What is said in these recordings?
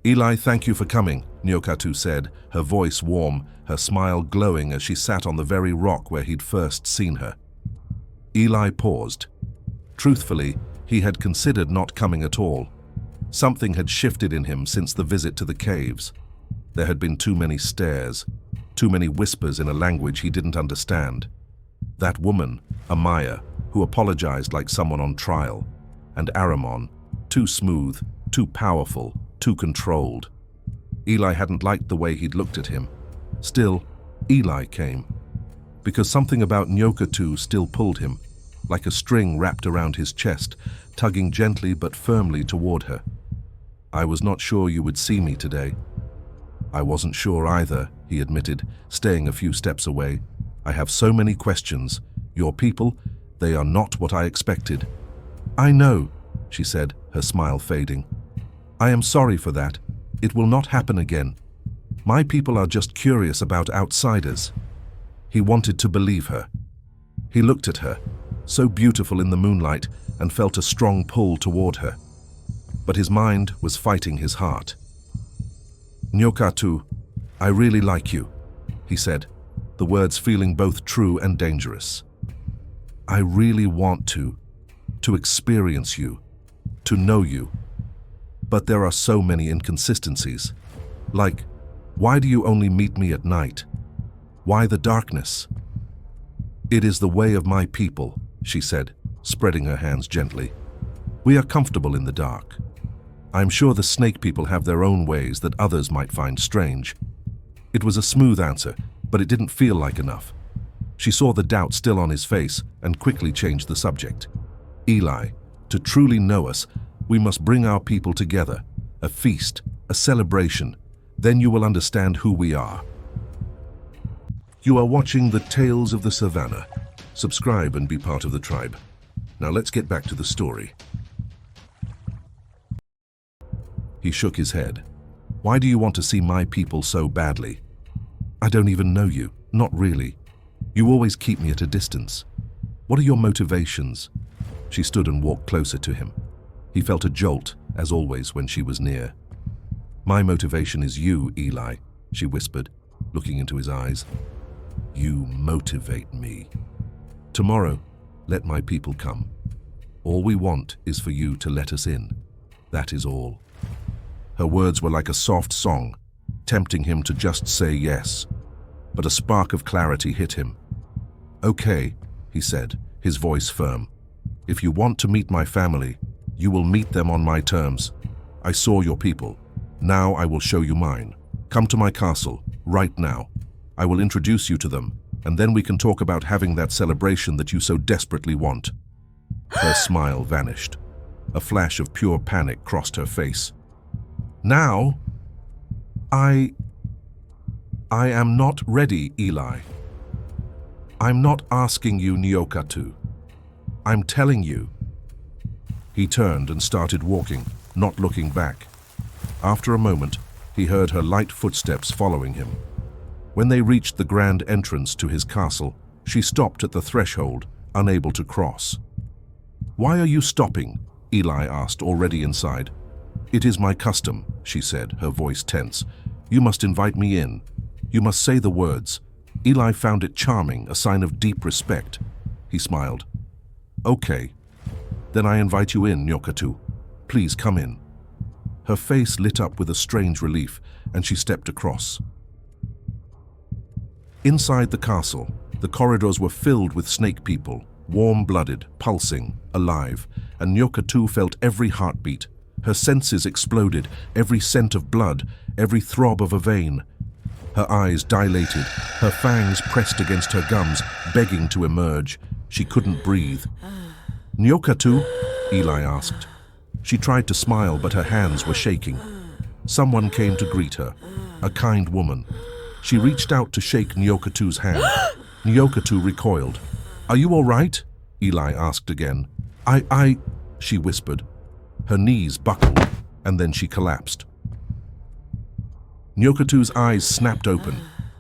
Eli, thank you for coming, Nyoka'tu said, her voice warm, her smile glowing as she sat on the very rock where he'd first seen her. Eli paused. Truthfully, he had considered not coming at all. Something had shifted in him since the visit to the caves. There had been too many stares, too many whispers in a language he didn't understand. That woman, Amaya, who apologized like someone on trial, and Aramon, too smooth, too powerful, too controlled. Eli hadn't liked the way he'd looked at him. Still, Eli came. Because something about Nyoka'tu still pulled him, like a string wrapped around his chest, tugging gently but firmly toward her. I was not sure you would see me today. I wasn't sure either, he admitted, staying a few steps away. I have so many questions. Your people, they are not what I expected. I know, she said, her smile fading. I am sorry for that. It will not happen again. My people are just curious about outsiders. He wanted to believe her. He looked at her, so beautiful in the moonlight, and felt a strong pull toward her. But his mind was fighting his heart. Nyoka'tu, I really like you, he said, the words feeling both true and dangerous. I really want to experience you, to know you. But there are so many inconsistencies. Like, why do you only meet me at night? Why the darkness? It is the way of my people, she said, spreading her hands gently. We are comfortable in the dark. I'm sure the snake people have their own ways that others might find strange. It was a smooth answer, but it didn't feel like enough. She saw the doubt still on his face and quickly changed the subject. Eli, to truly know us, we must bring our people together, a feast, a celebration. Then you will understand who we are. You are watching the Tales of the Savannah. Subscribe and be part of the tribe. Now let's get back to the story. He shook his head. Why do you want to see my people so badly? I don't even know you, not really. You always keep me at a distance. What are your motivations? She stood and walked closer to him. He felt a jolt, as always when she was near. My motivation is you, Eli, she whispered, looking into his eyes. You motivate me. Tomorrow, let my people come. All we want is for you to let us in. That is all. Her words were like a soft song, tempting him to just say yes. But a spark of clarity hit him. Okay, he said, his voice firm. If you want to meet my family, you will meet them on my terms. I saw your people. Now I will show you mine. Come to my castle, right now. I will introduce you to them, and then we can talk about having that celebration that you so desperately want. Her smile vanished. A flash of pure panic crossed her face. Now? I am not ready, Eli. I'm not asking you, Nyoka'tu. I'm telling you. He turned and started walking, not looking back. After a moment, he heard her light footsteps following him. When they reached the grand entrance to his castle, she stopped at the threshold, unable to cross. Why are you stopping? Eli asked, already inside. It is my custom, she said, her voice tense. You must invite me in. You must say the words. Eli found it charming, a sign of deep respect. He smiled. Okay. Then I invite you in, Nyoka'tu. Please come in. Her face lit up with a strange relief, and she stepped across. Inside the castle, the corridors were filled with snake people, warm-blooded, pulsing, alive, and Nyoka'tu felt every heartbeat. Her senses exploded, every scent of blood, every throb of a vein. Her eyes dilated, her fangs pressed against her gums, begging to emerge. She couldn't breathe. Nyoka'tu? Eli asked. She tried to smile, but her hands were shaking. Someone came to greet her, a kind woman. She reached out to shake Nyoka'tu's hand. Nyoka'tu recoiled. Are you all right? Eli asked again. She whispered. Her knees buckled, and then she collapsed. Nyoka'tu's eyes snapped open.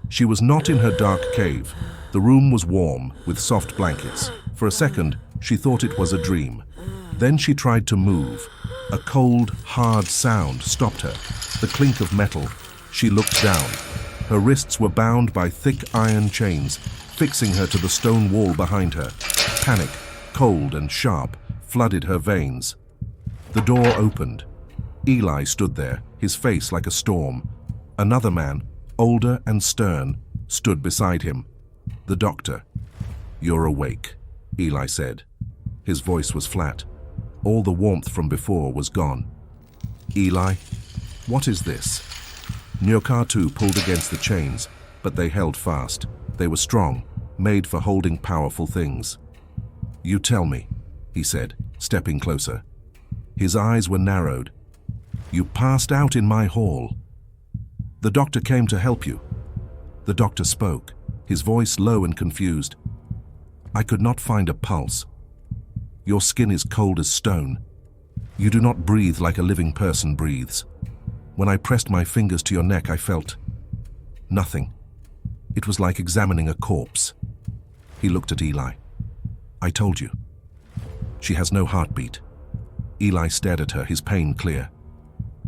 She was not in her dark cave. The room was warm, with soft blankets. For a second, she thought it was a dream. Then she tried to move. A cold, hard sound stopped her. the clink of metal. She looked down. Her wrists were bound by thick iron chains, fixing her to the stone wall behind her. Panic, cold and sharp, flooded her veins. The door opened. Eli stood there, his face like a storm. Another man, older and stern, stood beside him. The doctor. "You're awake," Eli said. His voice was flat. All the warmth from before was gone. "Eli, what is this?" Nyoka'tu pulled against the chains, but they held fast. They were strong, made for holding powerful things. "You tell me," he said, stepping closer. His eyes were narrowed. "You passed out in my hall. The doctor came to help you." The doctor spoke, his voice low and confused. "I could not find a pulse. Your skin is cold as stone. You do not breathe like a living person breathes. When I pressed my fingers to your neck, I felt nothing. It was like examining a corpse." He looked at Eli. "I told you. She has no heartbeat." Eli stared at her, his pain clear.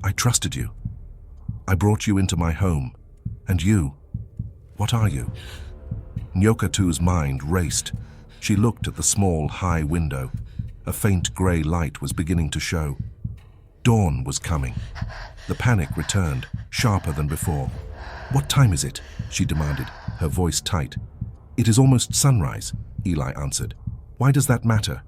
"I trusted you. I brought you into my home. And you, what are you?" Nyoka'tu's mind raced. She looked at the small, high window. A faint grey light was beginning to show. Dawn was coming. The panic returned, sharper than before. "What time is it?" she demanded, her voice tight. "It is almost sunrise," Eli answered. "Why does that matter?"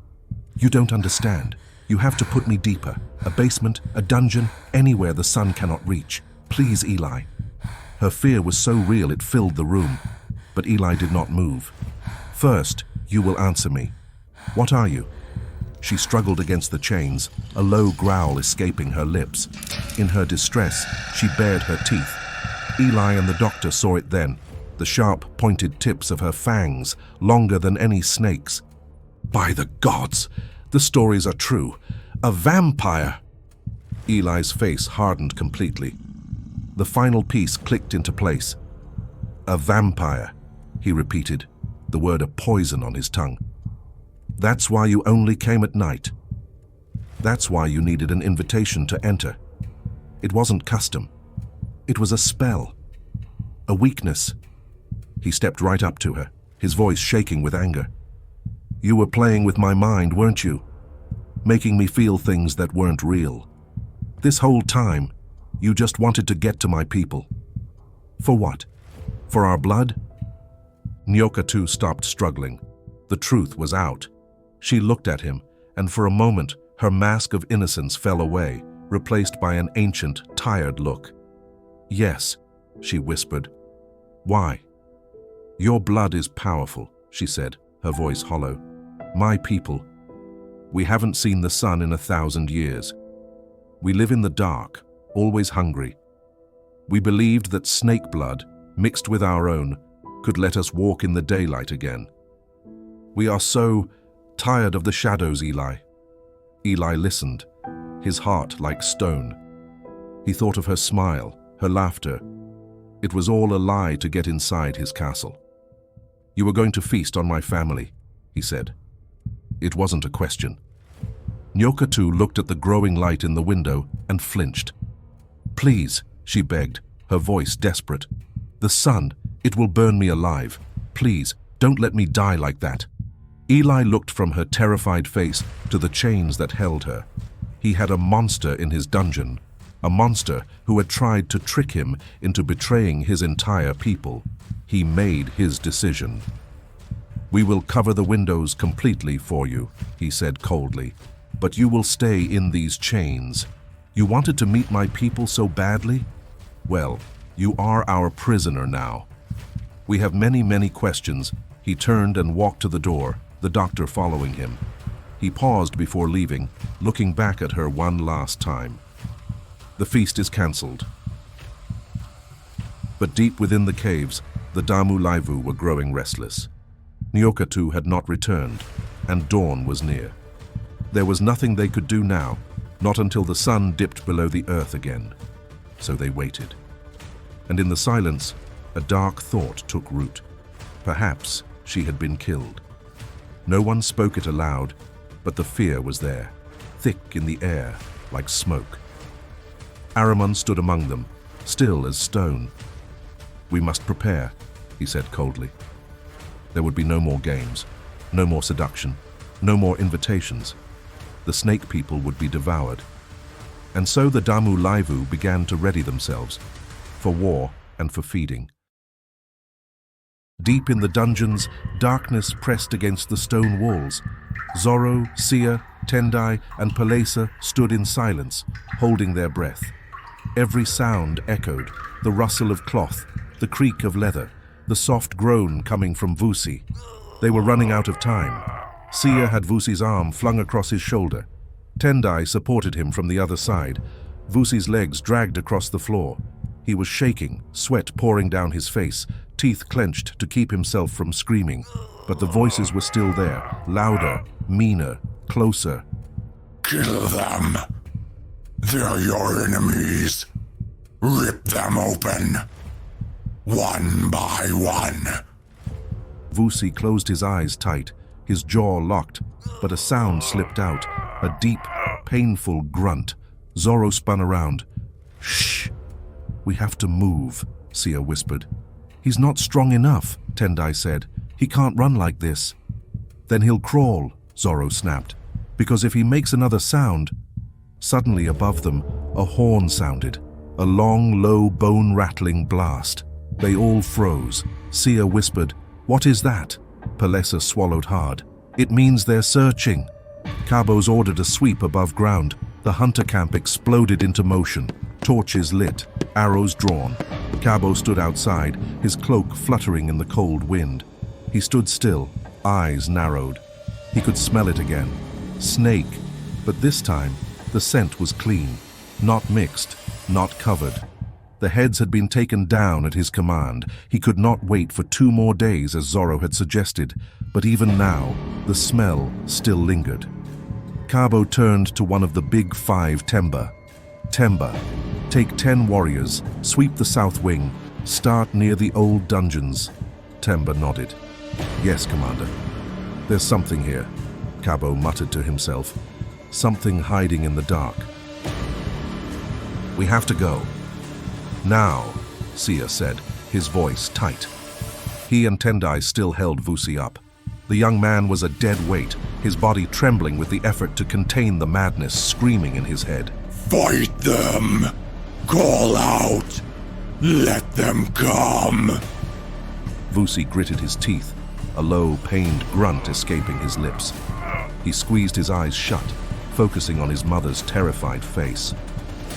"You don't understand. You have to put me deeper. A basement, a dungeon, anywhere the sun cannot reach. Please, Eli." Her fear was so real it filled the room. But Eli did not move. "First, you will answer me. What are you?" She struggled against the chains, a low growl escaping her lips. In her distress, she bared her teeth. Eli and the doctor saw it then, the sharp, pointed tips of her fangs, longer than any snake's. "By the gods! The stories are true. A vampire!" Eli's face hardened completely. The final piece clicked into place. "A vampire," he repeated, the word a poison on his tongue. "That's why you only came at night. That's why you needed an invitation to enter. It wasn't custom. It was a spell. A weakness." He stepped right up to her, his voice shaking with anger. "You were playing with my mind, weren't you? Making me feel things that weren't real. This whole time, you just wanted to get to my people. For what? For our blood?" Nyoka'tu stopped struggling. The truth was out. She looked at him, and for a moment, her mask of innocence fell away, replaced by an ancient, tired look. "Yes," she whispered. "Why?" "Your blood is powerful," she said, her voice hollow. "My people. We haven't seen the sun in 1,000 years. We live in the dark, always hungry. We believed that snake blood, mixed with our own, could let us walk in the daylight again. We are so tired of the shadows, Eli." Eli listened, his heart like stone. He thought of her smile, her laughter. It was all a lie to get inside his castle. "You are going to feast on my family," he said. It wasn't a question. Nyoka'tu looked at the growing light in the window and flinched. "Please," she begged, her voice desperate. "The sun, it will burn me alive. Please, don't let me die like that." Eli looked from her terrified face to the chains that held her. He had a monster in his dungeon, a monster who had tried to trick him into betraying his entire people. He made his decision. "We will cover the windows completely for you," he said coldly, "but you will stay in these chains. You wanted to meet my people so badly? Well, you are our prisoner now. We have many, many questions." He turned and walked to the door, the doctor following him. He paused before leaving, looking back at her one last time. "The feast is cancelled." But deep within the caves, the Damu Laivu were growing restless. Nyoka'tu had not returned, and dawn was near. There was nothing they could do now, not until the sun dipped below the earth again. So they waited. And in the silence, a dark thought took root. Perhaps she had been killed. No one spoke it aloud, but the fear was there, thick in the air, like smoke. Aramon stood among them, still as stone. "We must prepare," he said coldly. There would be no more games, no more seduction, no more invitations. The snake people would be devoured. And so the Damu Laivu began to ready themselves for war and for feeding. Deep in the dungeons, darkness pressed against the stone walls. Zorro, Sia, Tendai, and Palesa stood in silence, holding their breath. Every sound echoed, the rustle of cloth, the creak of leather, the soft groan coming from Vusi. They were running out of time. Sia had Vusi's arm flung across his shoulder. Tendai supported him from the other side. Vusi's legs dragged across the floor. He was shaking, sweat pouring down his face, teeth clenched to keep himself from screaming. But the voices were still there, louder, meaner, closer. "Kill them. They're your enemies. Rip them open. One by one." Vusi closed his eyes tight, his jaw locked, but a sound slipped out, a deep, painful grunt. Zorro spun around. "Shh! We have to move," Sia whispered. "He's not strong enough," Tendai said. "He can't run like this." "Then he'll crawl," Zorro snapped, "because if he makes another sound..." Suddenly above them, a horn sounded, a long, low, bone-rattling blast. They all froze. Sia whispered, "What is that?" Palesa swallowed hard. "It means they're searching." Cabos ordered a sweep above ground. The hunter camp exploded into motion. Torches lit, arrows drawn. Cabo stood outside, his cloak fluttering in the cold wind. He stood still, eyes narrowed. He could smell it again. Snake. But this time, the scent was clean. Not mixed, not covered. The heads had been taken down at his command. He could not wait for 2 more days, as Zorro had suggested. But even now, the smell still lingered. Cabo turned to one of the big 5 Temba. "Temba, take 10 warriors, sweep the south wing, start near the old dungeons." Temba nodded. "Yes, Commander." "There's something here," Cabo muttered to himself. "Something hiding in the dark." "We have to go." "Now," Sia said, his voice tight. He and Tendai still held Vusi up. The young man was a dead weight, his body trembling with the effort to contain the madness screaming in his head. "Fight them! Call out! Let them come!" Vusi gritted his teeth, a low, pained grunt escaping his lips. He squeezed his eyes shut, focusing on his mother's terrified face.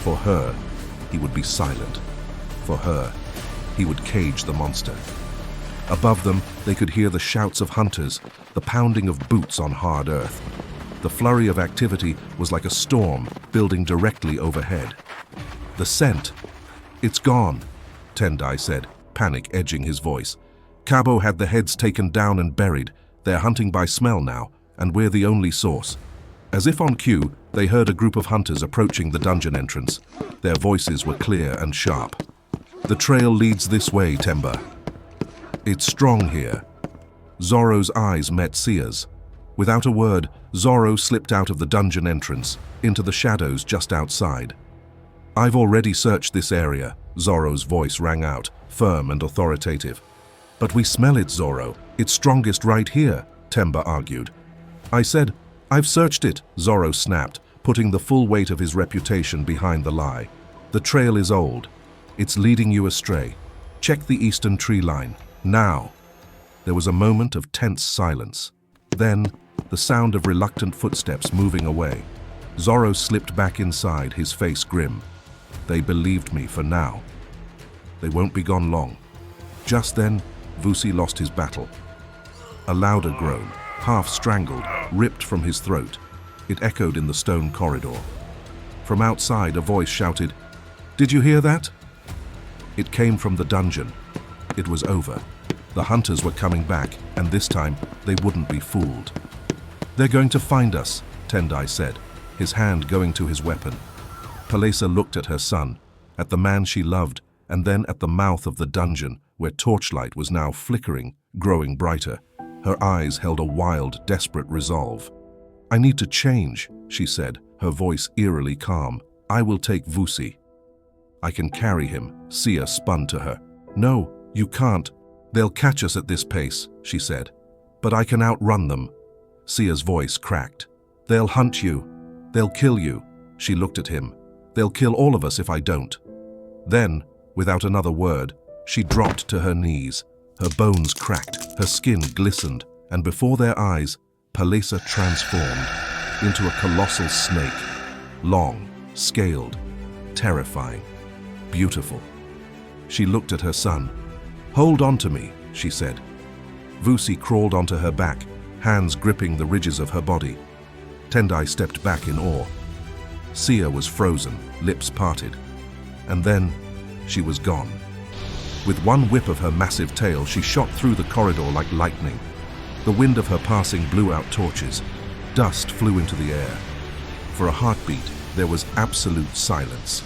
For her, he would be silent. For her, he would cage the monster. Above them, they could hear the shouts of hunters, the pounding of boots on hard earth. The flurry of activity was like a storm building directly overhead. "The scent! It's gone," Tendai said, panic edging his voice. "Cabo had the heads taken down and buried. They're hunting by smell now, and we're the only source." As if on cue, they heard a group of hunters approaching the dungeon entrance. Their voices were clear and sharp. "The trail leads this way, Temba. It's strong here." Zorro's eyes met Sia's. Without a word, Zorro slipped out of the dungeon entrance, into the shadows just outside. "I've already searched this area," Zorro's voice rang out, firm and authoritative. "But we smell it, Zorro. It's strongest right here," Temba argued. "I said, I've searched it," Zorro snapped, putting the full weight of his reputation behind the lie. "The trail is old. It's leading you astray. Check the eastern tree line. Now." There was a moment of tense silence. Then, the sound of reluctant footsteps moving away. Zorro slipped back inside, his face grim. "They believed me for now. They won't be gone long." Just then, Vusi lost his battle. A louder groan, half strangled, ripped from his throat. It echoed in the stone corridor. From outside, a voice shouted, "Did you hear that?" It came from the dungeon. It was over. The hunters were coming back, and this time, they wouldn't be fooled. "They're going to find us," Tendai said, his hand going to his weapon. Palesa looked at her son, at the man she loved, and then at the mouth of the dungeon, where torchlight was now flickering, growing brighter. Her eyes held a wild, desperate resolve. "I need to change," she said, her voice eerily calm. "I will take Vusi." I can carry him, Sia spun to her. No, you can't. They'll catch us at this pace, she said. But I can outrun them. Sia's voice cracked. They'll hunt you. They'll kill you. She looked at him. They'll kill all of us if I don't. Then, without another word, she dropped to her knees. Her bones cracked, her skin glistened, and before their eyes, Palesa transformed into a colossal snake. Long, scaled, terrifying, beautiful. She looked at her son. Hold on to me, she said. Vusi crawled onto her back, hands gripping the ridges of her body. Tendai stepped back in awe. Sia was frozen, lips parted. And then, she was gone. With one whip of her massive tail, she shot through the corridor like lightning. The wind of her passing blew out torches. Dust flew into the air. For a heartbeat, there was absolute silence.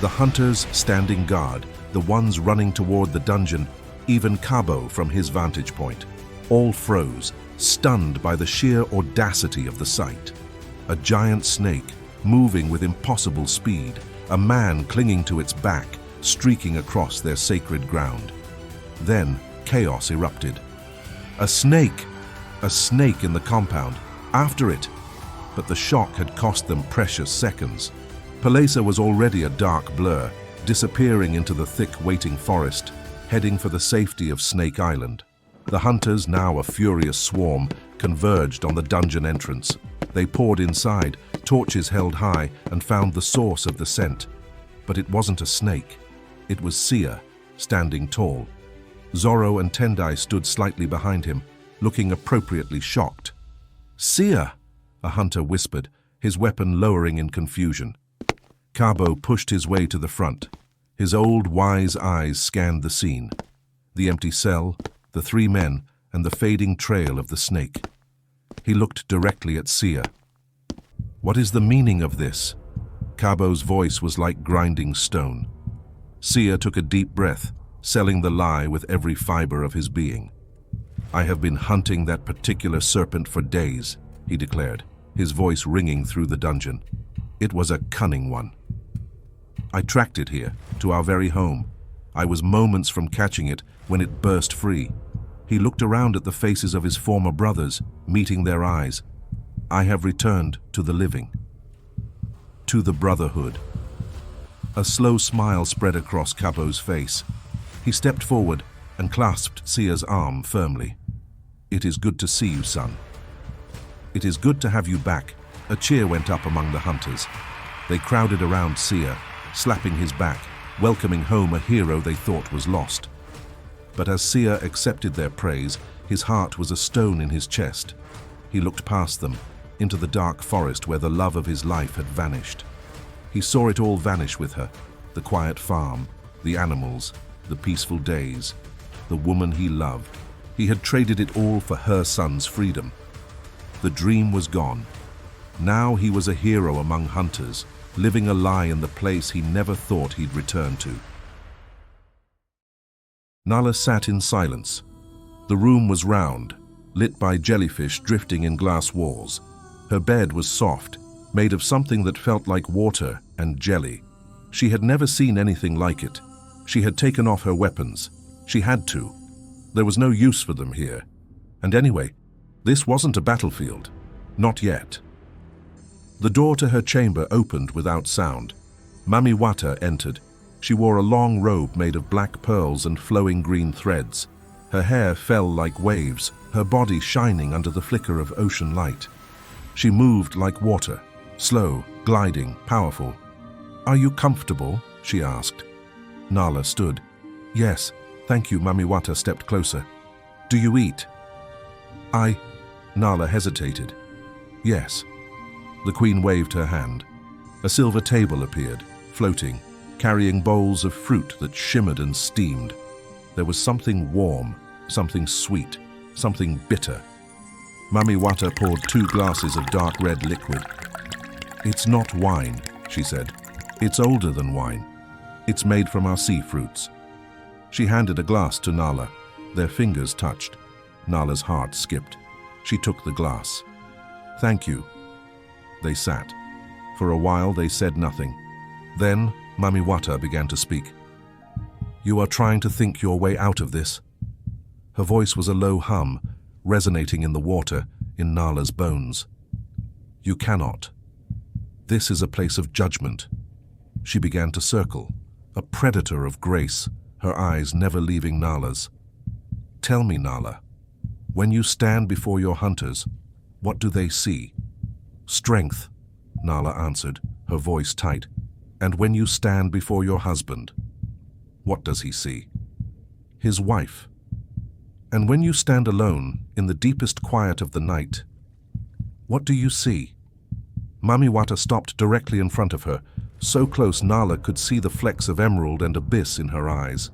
The hunters standing guard, the ones running toward the dungeon, even Kabo from his vantage point, all froze, stunned by the sheer audacity of the sight. A giant snake, moving with impossible speed, a man clinging to its back, streaking across their sacred ground. Then chaos erupted. A snake! A snake in the compound. After it! But the shock had cost them precious seconds. Palesa was already a dark blur, disappearing into the thick waiting forest, heading for the safety of Snake Island. The hunters, now a furious swarm, converged on the dungeon entrance. They poured inside, torches held high, and found the source of the scent. But it wasn't a snake. It was Sia, standing tall. Zorro and Tendai stood slightly behind him, looking appropriately shocked. "Sia!" a hunter whispered, his weapon lowering in confusion. Kabo pushed his way to the front. His old, wise eyes scanned the scene. The empty cell, the three men, and the fading trail of the snake. He looked directly at Sia. "What is the meaning of this?" Kabo's voice was like grinding stone. Sia took a deep breath, selling the lie with every fiber of his being. "I have been hunting that particular serpent for days," he declared, his voice ringing through the dungeon. "It was a cunning one. I tracked it here, to our very home. I was moments from catching it when it burst free." He looked around at the faces of his former brothers, meeting their eyes. "I have returned to the living. To the Brotherhood." A slow smile spread across Kabo's face. He stepped forward and clasped Sia's arm firmly. "It is good to see you, son." "It is good to have you back." A cheer went up among the hunters. They crowded around Sia, slapping his back, welcoming home a hero they thought was lost. But as Sia accepted their praise, his heart was a stone in his chest. He looked past them, into the dark forest where the love of his life had vanished. He saw it all vanish with her, the quiet farm, the animals, the peaceful days, the woman he loved. He had traded it all for her son's freedom. The dream was gone. Now he was a hero among hunters, living a lie in the place he never thought he'd return to. Nala sat in silence. The room was round, lit by jellyfish drifting in glass walls. Her bed was soft, made of something that felt like water and jelly. She had never seen anything like it. She had taken off her weapons. She had to. There was no use for them here. And anyway, this wasn't a battlefield. Not yet. The door to her chamber opened without sound. Mami Wata entered. She wore a long robe made of black pearls and flowing green threads. Her hair fell like waves, her body shining under the flicker of ocean light. She moved like water, slow, gliding, powerful. "Are you comfortable?" she asked. Nala stood. "Yes, thank you." Mami Wata stepped closer. "Do you eat?" Nala hesitated. "Yes." The queen waved her hand. A silver table appeared, floating, carrying bowls of fruit that shimmered and steamed. There was something warm, something sweet, something bitter. Mami Wata poured 2 glasses of dark red liquid. "It's not wine," she said. "It's older than wine. It's made from our sea fruits." She handed a glass to Nala. Their fingers touched. Nala's heart skipped. She took the glass. "Thank you." They sat. For a while they said nothing. Then Mami Wata began to speak. You are trying to think your way out of this. Her voice was a low hum, resonating in the water, in Nala's bones. You cannot. This is a place of judgment. She began to circle, a predator of grace, her eyes never leaving Nala's. Tell me, Nala, when you stand before your hunters, what do they see? Strength, Nala answered, her voice tight. And when you stand before your husband, what does he see? His wife. And when you stand alone, in the deepest quiet of the night, what do you see? Mami Wata stopped directly in front of her, so close Nala could see the flecks of emerald and abyss in her eyes.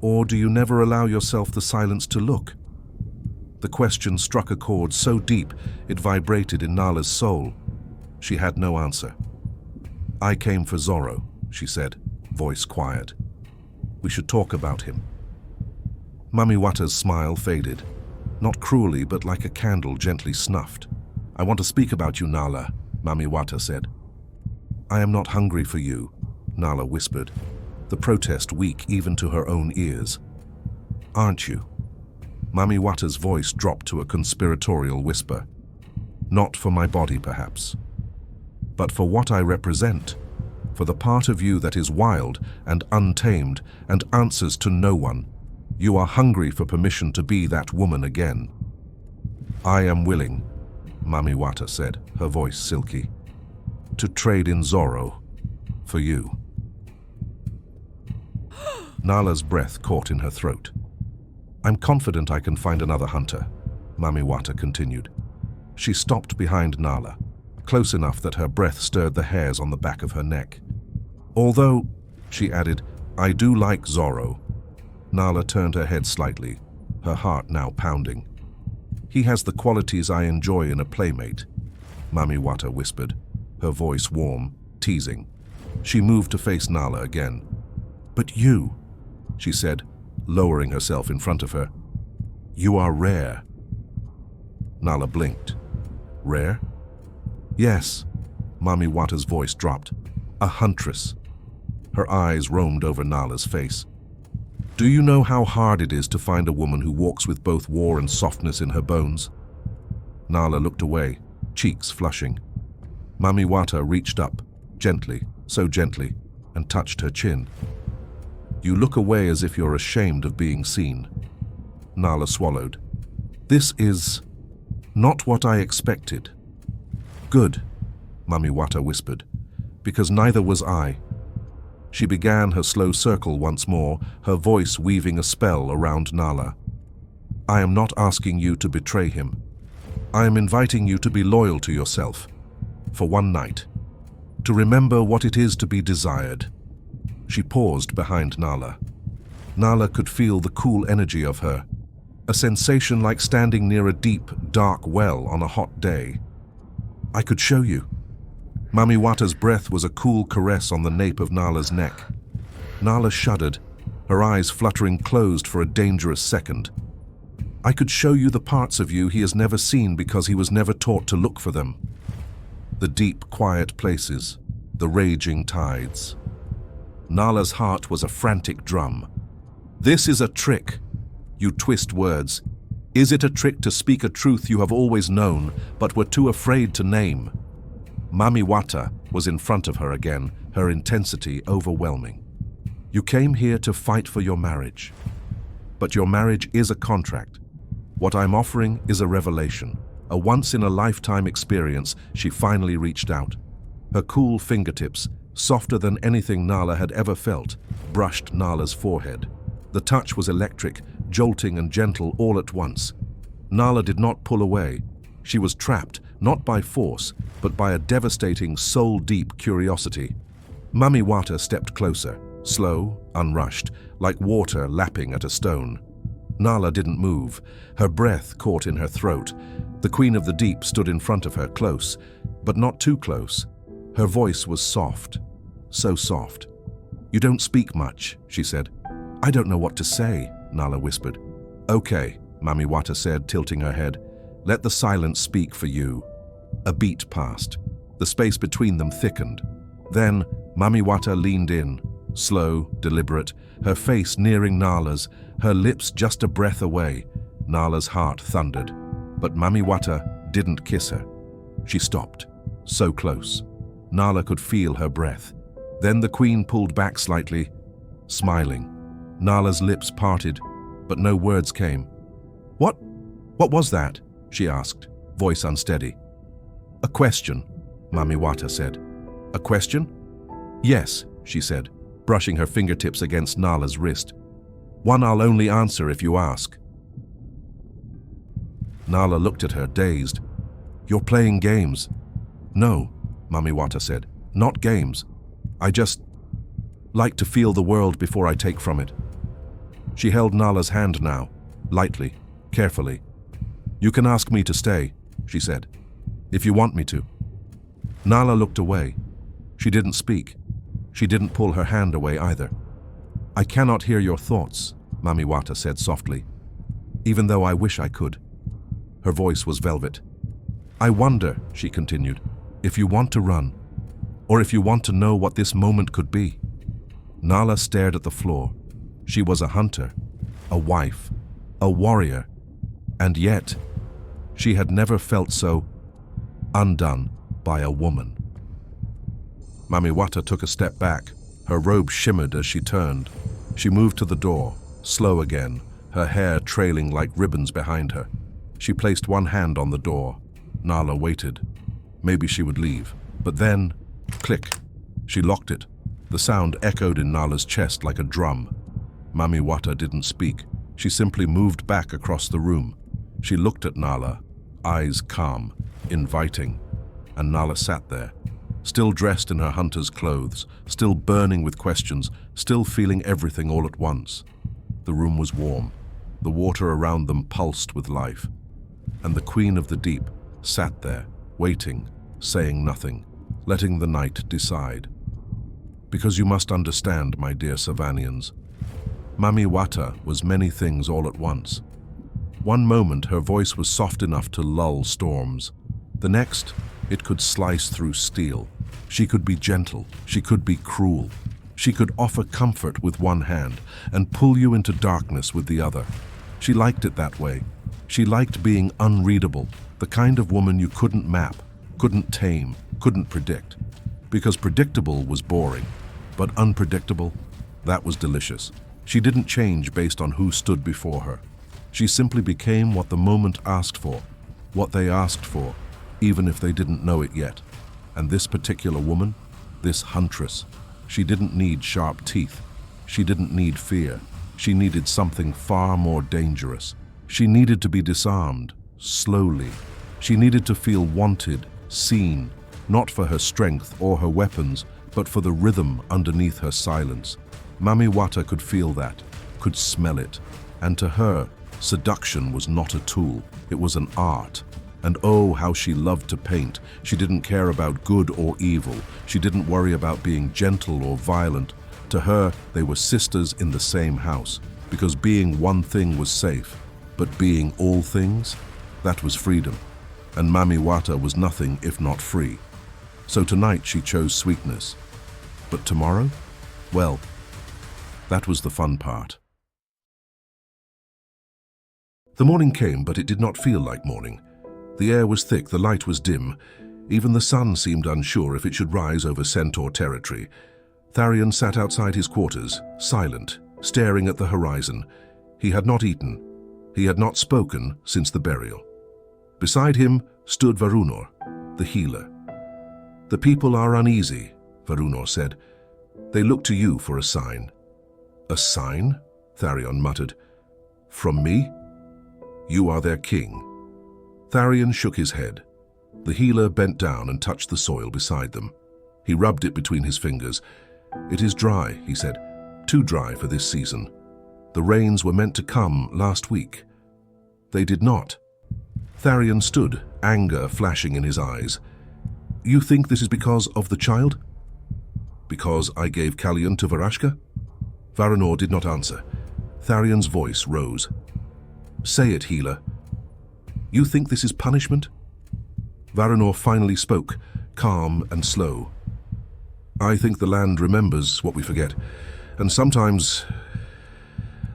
Or do you never allow yourself the silence to look? The question struck a chord so deep it vibrated in Nala's soul. She had no answer. I came for Zorro, she said, voice quiet. We should talk about him. Mami Wata's smile faded, not cruelly but like a candle gently snuffed. I want to speak about you, Nala, Mami Wata said. I am not hungry for you, Nala whispered, the protest weak even to her own ears. Aren't you? Mami Wata's voice dropped to a conspiratorial whisper. Not for my body, perhaps, but for what I represent, for the part of you that is wild and untamed and answers to no one. You are hungry for permission to be that woman again. I am willing, Mami Wata said, her voice silky, to trade in Zorro for you. Nala's breath caught in her throat. I'm confident I can find another hunter, Mami Wata continued. She stopped behind Nala, close enough that her breath stirred the hairs on the back of her neck. Although, she added, I do like Zorro. Nala turned her head slightly, her heart now pounding. He has the qualities I enjoy in a playmate, Mami Wata whispered, her voice warm, teasing. She moved to face Nala again. But you, she said, lowering herself in front of her. You are rare. Nala blinked. Rare? Yes, Mami Wata's voice dropped. A huntress. Her eyes roamed over Nala's face. Do you know how hard it is to find a woman who walks with both war and softness in her bones? Nala looked away, cheeks flushing. Mami Wata reached up, gently, so gently, and touched her chin. You look away as if you're ashamed of being seen. Nala swallowed. This is not what I expected. Good, Mami Wata whispered, because neither was I. She began her slow circle once more, her voice weaving a spell around Nala. I am not asking you to betray him. I am inviting you to be loyal to yourself, for one night, to remember what it is to be desired. She paused behind Nala. Nala could feel the cool energy of her, a sensation like standing near a deep, dark well on a hot day. I could show you. Mami Wata's breath was a cool caress on the nape of Nala's neck. Nala shuddered, her eyes fluttering closed for a dangerous second. I could show you the parts of you he has never seen because he was never taught to look for them. The deep, quiet places, the raging tides. Nala's heart was a frantic drum. This is a trick. You twist words. Is it a trick to speak a truth you have always known, but were too afraid to name? Mami Wata was in front of her again, her intensity overwhelming. You came here to fight for your marriage. But your marriage is a contract. What I'm offering is a revelation, a once-in-a-lifetime experience. She finally reached out. Her cool fingertips, softer than anything Nala had ever felt, brushed Nala's forehead. The touch was electric, jolting and gentle all at once. Nala did not pull away. She was trapped, not by force, but by a devastating, soul-deep curiosity. Mami Wata stepped closer, slow, unrushed, like water lapping at a stone. Nala didn't move. Her breath caught in her throat. The Queen of the Deep stood in front of her, close, but not too close. Her voice was soft, so soft. You don't speak much, she said. I don't know what to say, Nala whispered. Okay, Mami Wata said, tilting her head. Let the silence speak for you. A beat passed. The space between them thickened. Then, Mami Wata leaned in, slow, deliberate, her face nearing Nala's, her lips just a breath away. Nala's heart thundered, but Mami Wata didn't kiss her. She stopped, so close. Nala could feel her breath. Then the queen pulled back slightly, smiling. Nala's lips parted, but no words came. What was that?" she asked, voice unsteady. "A question," Mami Wata said. "A question?" "Yes," she said, brushing her fingertips against Nala's wrist. "One I'll only answer if you ask." Nala looked at her, dazed. "You're playing games." "No," Mami Wata said, "not games. I just like to feel the world before I take from it." She held Nala's hand now, lightly, carefully. "You can ask me to stay," she said, "if you want me to." Nala looked away. She didn't speak. She didn't pull her hand away either. "I cannot hear your thoughts," Mami Wata said softly, "even though I wish I could." Her voice was velvet. "I wonder," she continued, "if you want to run, or if you want to know what this moment could be." Nala stared at the floor. She was a hunter, a wife, a warrior, and yet she had never felt so undone by a woman. Mami Wata took a step back. Her robe shimmered as she turned. She moved to the door, slow again, her hair trailing like ribbons behind her. She placed one hand on the door. Nala waited. Maybe she would leave. But then, click. She locked it. The sound echoed in Nala's chest like a drum. Mami Wata didn't speak. She simply moved back across the room. She looked at Nala, eyes calm, inviting. And Nala sat there, still dressed in her hunter's clothes, still burning with questions, still feeling everything all at once. The room was warm. The water around them pulsed with life. And the Queen of the Deep sat there, waiting, saying nothing, letting the night decide. Because you must understand, my dear Savannians, Mami Wata was many things all at once. One moment her voice was soft enough to lull storms. The next, it could slice through steel. She could be gentle, she could be cruel. She could offer comfort with one hand and pull you into darkness with the other. She liked it that way. She liked being unreadable, the kind of woman you couldn't map, couldn't tame, couldn't predict. Because predictable was boring, but unpredictable, that was delicious. She didn't change based on who stood before her. She simply became what the moment asked for, what they asked for, even if they didn't know it yet. And this particular woman, this huntress, she didn't need sharp teeth. She didn't need fear. She needed something far more dangerous. She needed to be disarmed, slowly. She needed to feel wanted, seen, not for her strength or her weapons, but for the rhythm underneath her silence. Mami Wata could feel that, could smell it. And to her, seduction was not a tool, it was an art. And oh, how she loved to paint. She didn't care about good or evil. She didn't worry about being gentle or violent. To her, they were sisters in the same house, because being one thing was safe, but being all things, that was freedom. And Mami Wata was nothing if not free. So tonight she chose sweetness. But tomorrow? Well, that was the fun part. The morning came, but it did not feel like morning. The air was thick, the light was dim. Even the sun seemed unsure if it should rise over Centaur Territory. Tharion sat outside his quarters, silent, staring at the horizon. He had not eaten. He had not spoken since the burial. Beside him stood Varunor, the healer. "The people are uneasy," Varunor said. "They look to you for a sign." "A sign?" Tharion muttered. "From me? You are their king." Tharion shook his head. The healer bent down and touched the soil beside them. He rubbed it between his fingers. "It is dry," he said. "Too dry for this season. The rains were meant to come last week. They did not." Tharion stood, anger flashing in his eyes. "You think this is because of the child?" "Because I gave Kallion to Varashka?" Varunor did not answer. Tharion's voice rose. "Say it, healer. You think this is punishment?" Varunor finally spoke, calm and slow. I think the land remembers what we forget, and sometimes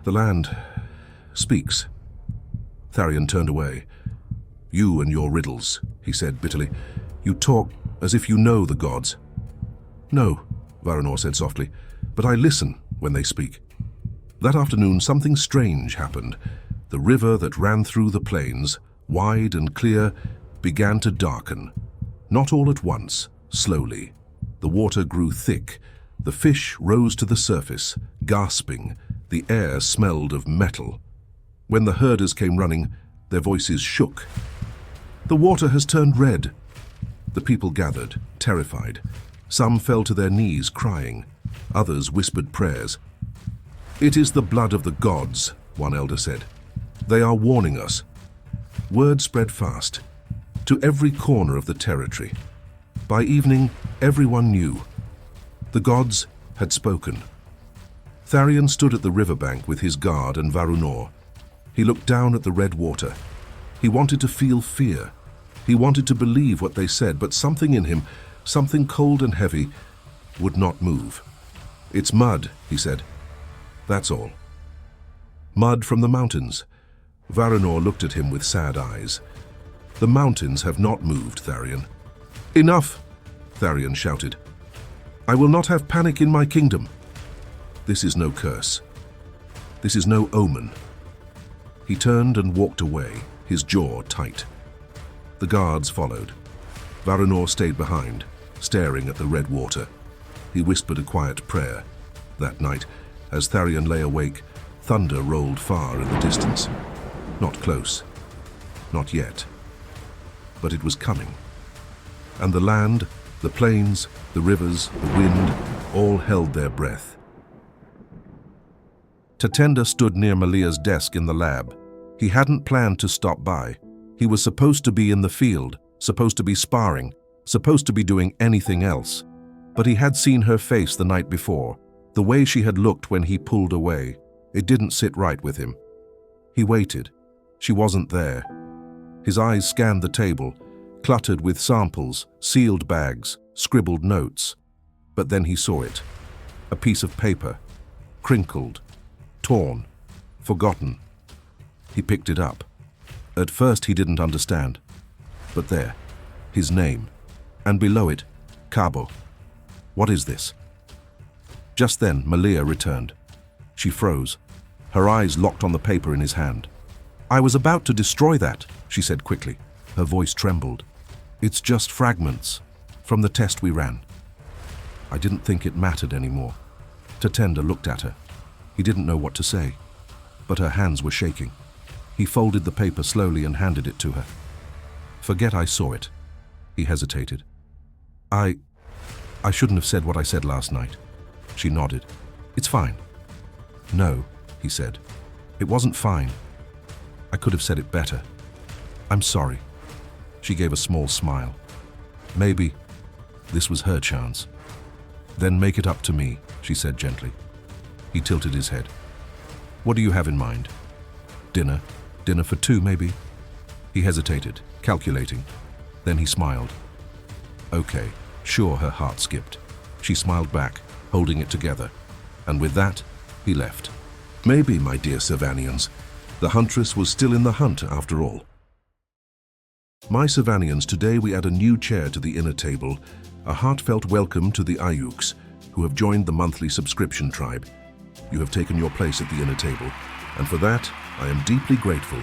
the land speaks. Tharion turned away. You and your riddles, he said bitterly. You talk as if you know the gods. No, Varanor said softly, but I listen when they speak. That afternoon something strange happened. The river that ran through the plains, wide and clear, began to darken. Not all at once, slowly. The water grew thick. The fish rose to the surface, gasping. The air smelled of metal. When the herders came running, their voices shook. The water has turned red. The people gathered, terrified. Some fell to their knees, crying. Others whispered prayers. It is the blood of the gods, one elder said. They are warning us. Word spread fast, to every corner of the territory. By evening, everyone knew. The gods had spoken. Tharion stood at the riverbank with his guard and Varunor. He looked down at the red water. He wanted to feel fear. He wanted to believe what they said, but something in him, something cold and heavy, would not move. It's mud, he said. That's all. Mud from the mountains. Varanor looked at him with sad eyes. The mountains have not moved, Tharion. Enough, Tharion shouted. I will not have panic in my kingdom. This is no curse. This is no omen. He turned and walked away, his jaw tight. The guards followed. Varanor stayed behind, staring at the red water. He whispered a quiet prayer. That night, as Tharion lay awake, thunder rolled far in the distance. Not close. Not yet. But it was coming. And the land, the plains, the rivers, the wind, all held their breath. Tatenda stood near Malia's desk in the lab. He hadn't planned to stop by. He was supposed to be in the field, supposed to be sparring, supposed to be doing anything else. But he had seen her face the night before, the way she had looked when he pulled away. It didn't sit right with him. He waited. She wasn't there. His eyes scanned the table, cluttered with samples, sealed bags, scribbled notes. But then he saw it. A piece of paper, crinkled, torn, forgotten. He picked it up. At first he didn't understand. But there, his name, and below it, Cabo. What is this? Just then, Malia returned. She froze. Her eyes locked on the paper in his hand. I was about to destroy that, she said quickly. Her voice trembled. It's just fragments from the test we ran. I didn't think it mattered anymore. Tatenda looked at her. He didn't know what to say, but her hands were shaking. He folded the paper slowly and handed it to her. Forget I saw it. He hesitated. I shouldn't have said what I said last night. She nodded. It's fine. No, he said. It wasn't fine. I could have said it better. I'm sorry. She gave a small smile. Maybe this was her chance. Then make it up to me, she said gently. He tilted his head. What do you have in mind? Dinner? Dinner for two, maybe? He hesitated, calculating. Then he smiled. Okay, sure, her heart skipped. She smiled back, holding it together. And with that, he left. Maybe, my dear Savannians, the huntress was still in the hunt after all. My Savannians, today we add a new chair to the inner table, a heartfelt welcome to the Ayuks, who have joined the monthly subscription tribe. You have taken your place at the inner table, and for that, I am deeply grateful.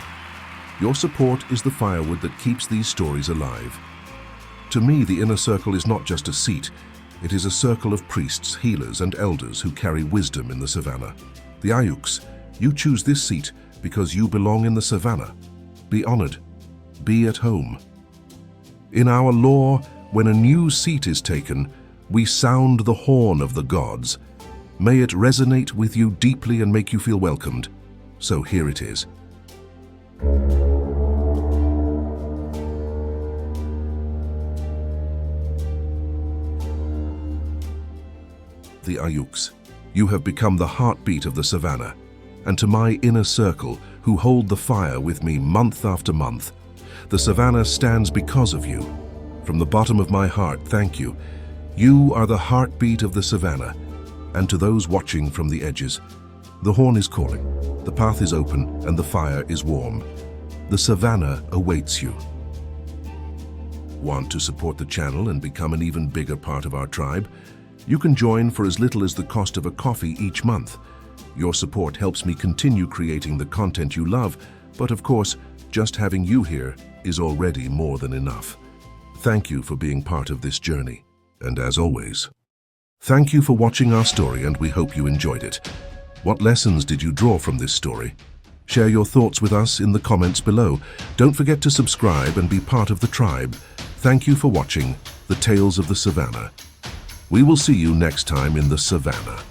Your support is the firewood that keeps these stories alive. To me, the inner circle is not just a seat. It is a circle of priests, healers, and elders who carry wisdom in the savannah. The Ayuks, you choose this seat because you belong in the savannah. Be honored. Be at home. In our lore, when a new seat is taken, we sound the horn of the gods. May it resonate with you deeply and make you feel welcomed. So here it is. The Ayuks, you have become the heartbeat of the savannah, and to my inner circle, who hold the fire with me month after month, the savannah stands because of you. From the bottom of my heart, thank you. You are the heartbeat of the savannah, and to those watching from the edges, the horn is calling, the path is open, and the fire is warm. The savannah awaits you. Want to support the channel and become an even bigger part of our tribe? You can join for as little as the cost of a coffee each month. Your support helps me continue creating the content you love, but of course, just having you here is already more than enough. Thank you for being part of this journey. And as always, thank you for watching our story, and we hope you enjoyed it. What lessons did you draw from this story? Share your thoughts with us in the comments below. Don't forget to subscribe and be part of the tribe. Thank you for watching The Tales of the Savannah. We will see you next time in the Savannah.